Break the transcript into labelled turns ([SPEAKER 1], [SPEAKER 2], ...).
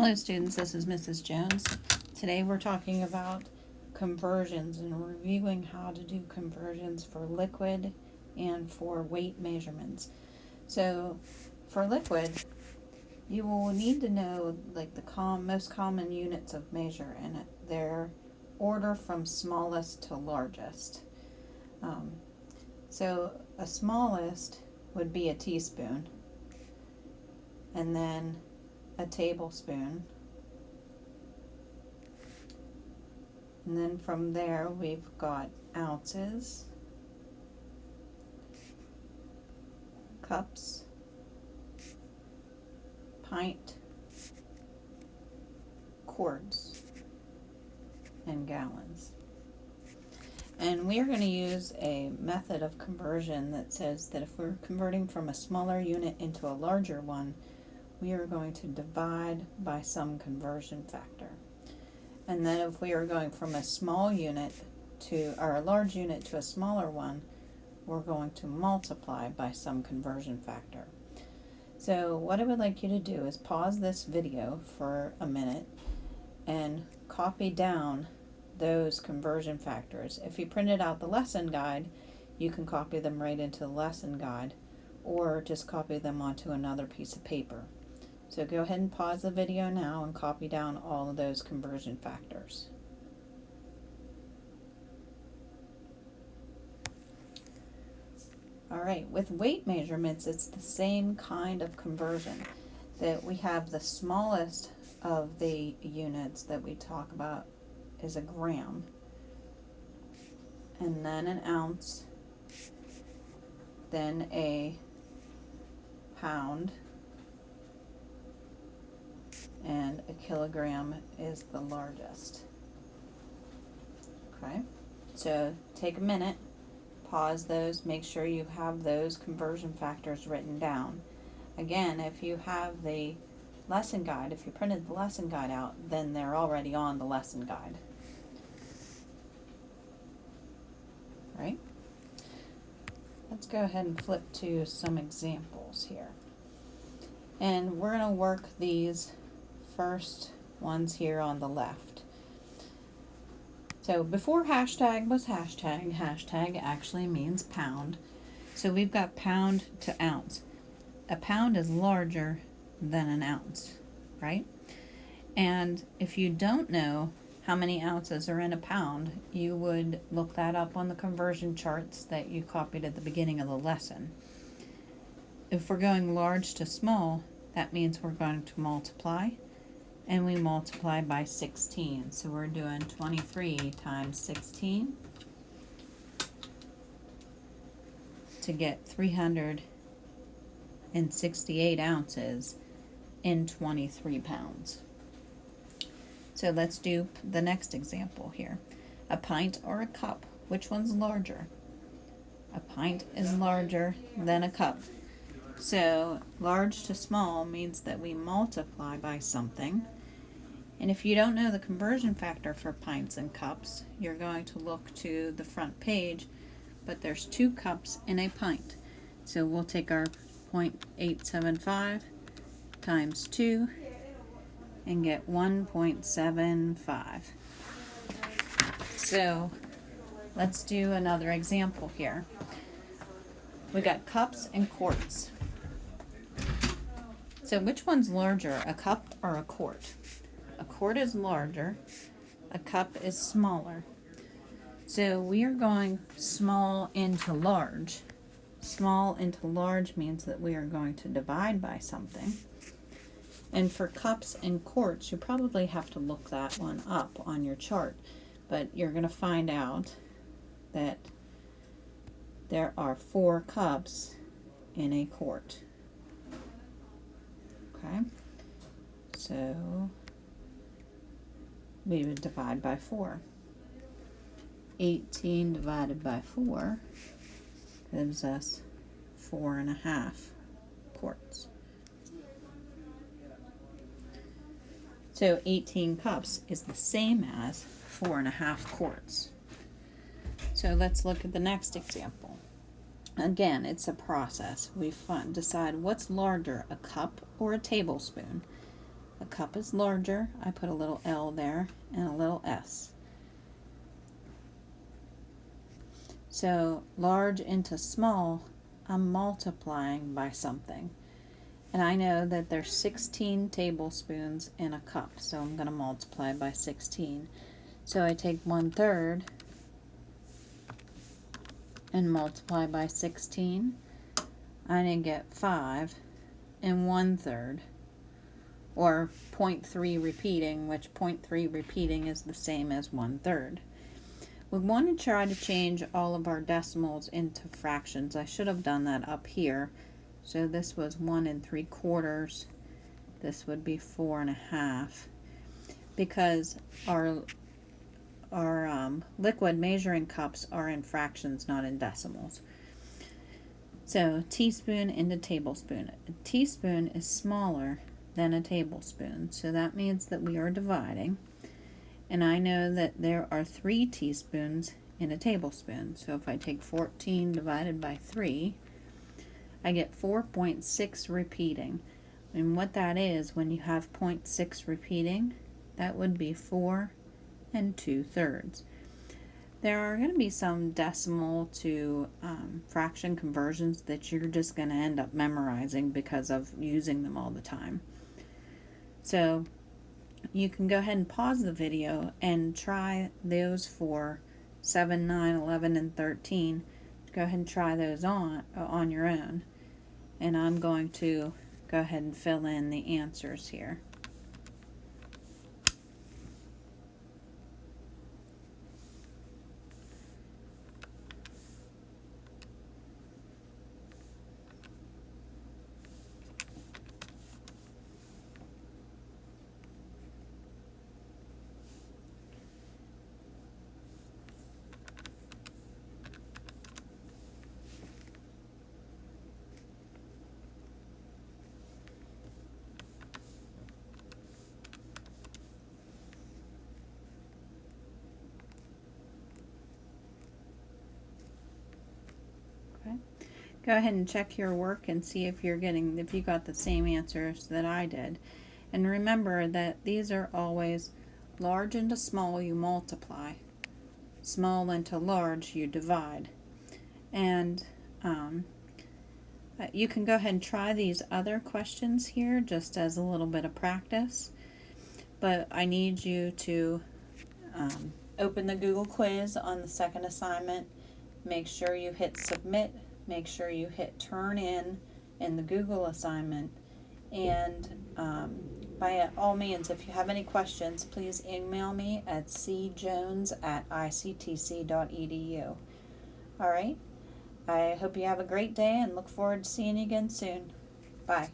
[SPEAKER 1] Hello students, this is Mrs. Jones. Today we're talking about conversions and reviewing how to do conversions for liquid and for weight measurements. So for liquid, you will need to know like the most common units of measure and their order from smallest to largest. So a smallest would be a teaspoon, and then a tablespoon, and then from there we've got ounces, cups, pint, quarts, and gallons. And we are going to use a method of conversion that says that if we're converting from a smaller unit into a larger one, we are going to divide by some conversion factor. And then if we are going from a small unit or a large unit to a smaller one, we're going to multiply by some conversion factor. So what I would like you to do is pause this video for a minute and copy down those conversion factors. If you printed out the lesson guide, you can copy them right into the lesson guide, or just copy them onto another piece of paper. So go ahead and pause the video now and copy down all of those conversion factors. Alright, with weight measurements, it's the same kind of conversion. That we have the smallest of the units that we talk about is a gram, and then an ounce, then a pound, and a kilogram is the largest. Okay, so take a minute, pause those, make sure you have those conversion factors written down. Again, if you have the lesson guide, if you printed the lesson guide out, then they're already on the lesson guide. Right? Let's go ahead and flip to some examples here. And we're going to work these first ones here on the left. So before hashtag was hashtag actually means pound. So we've got pound to ounce. A pound is larger than an ounce, right? And if you don't know how many ounces are in a pound, you would look that up on the conversion charts that you copied at the beginning of the lesson. If we're going large to small, that means we're going to multiply, and we multiply by 16. So we're doing 23 times 16 to get 368 ounces in 23 pounds. So let's do the next example here. A pint or a cup, which one's larger? A pint is larger than a cup. So large to small means that we multiply by something. And if you don't know the conversion factor for pints and cups, you're going to look to the front page, but there's 2 cups in a pint. So we'll take our 0.875 times 2 and get 1.75. So let's do another example here. We got cups and quarts. So which one's larger, a cup or a quart? A quart is larger, a cup is smaller. So we are going small into large. Small into large means that we are going to divide by something. And for cups and quarts, you probably have to look that one up on your chart, but you're going to find out that there are 4 cups in a quart. Okay, so we would divide by 4. 18 divided by 4 gives us 4.5 quarts. So 18 cups is the same as 4.5 quarts. So let's look at the next example. Again, it's a process. We decide what's larger, a cup or a tablespoon. A cup is larger, I put a little L there and a little S. So large into small, I'm multiplying by something. And I know that there's 16 tablespoons in a cup, so I'm going to multiply by 16. So I take 1/3 and multiply by 16. I'm going to get 5 and 1/3, or 0.3 repeating, which 0.3 repeating is the same as 1/3. We want to try to change all of our decimals into fractions. I should have done that up here. So this was 1 3/4. This would be 4 1/2, because our liquid measuring cups are in fractions, not in decimals. So teaspoon into tablespoon. A teaspoon is smaller than a tablespoon, so that means that we are dividing. And I know that there are 3 teaspoons in a tablespoon. So if I take 14 divided by 3, I get 4.6 repeating. And what that is, when you have 0.6 repeating, that would be 4 2/3. There are going to be some decimal to fraction conversions that you're just going to end up memorizing because of using them all the time. So you can go ahead and pause the video and try those for 7, 9, 11, and 13. Go ahead and try those on your own. And I'm going to go ahead and fill in the answers here. Okay. Go ahead and check your work and see if you got the same answers that I did. And remember that these are always large into small, you multiply. Small into large, you divide. And you can go ahead and try these other questions here just as a little bit of practice. But I need you to open the Google quiz on the second assignment. Make sure you hit submit. Make sure you hit turn in the Google assignment. And by all means, if you have any questions, please email me at cjones@ictc.edu. All right. I hope you have a great day and look forward to seeing you again soon. Bye.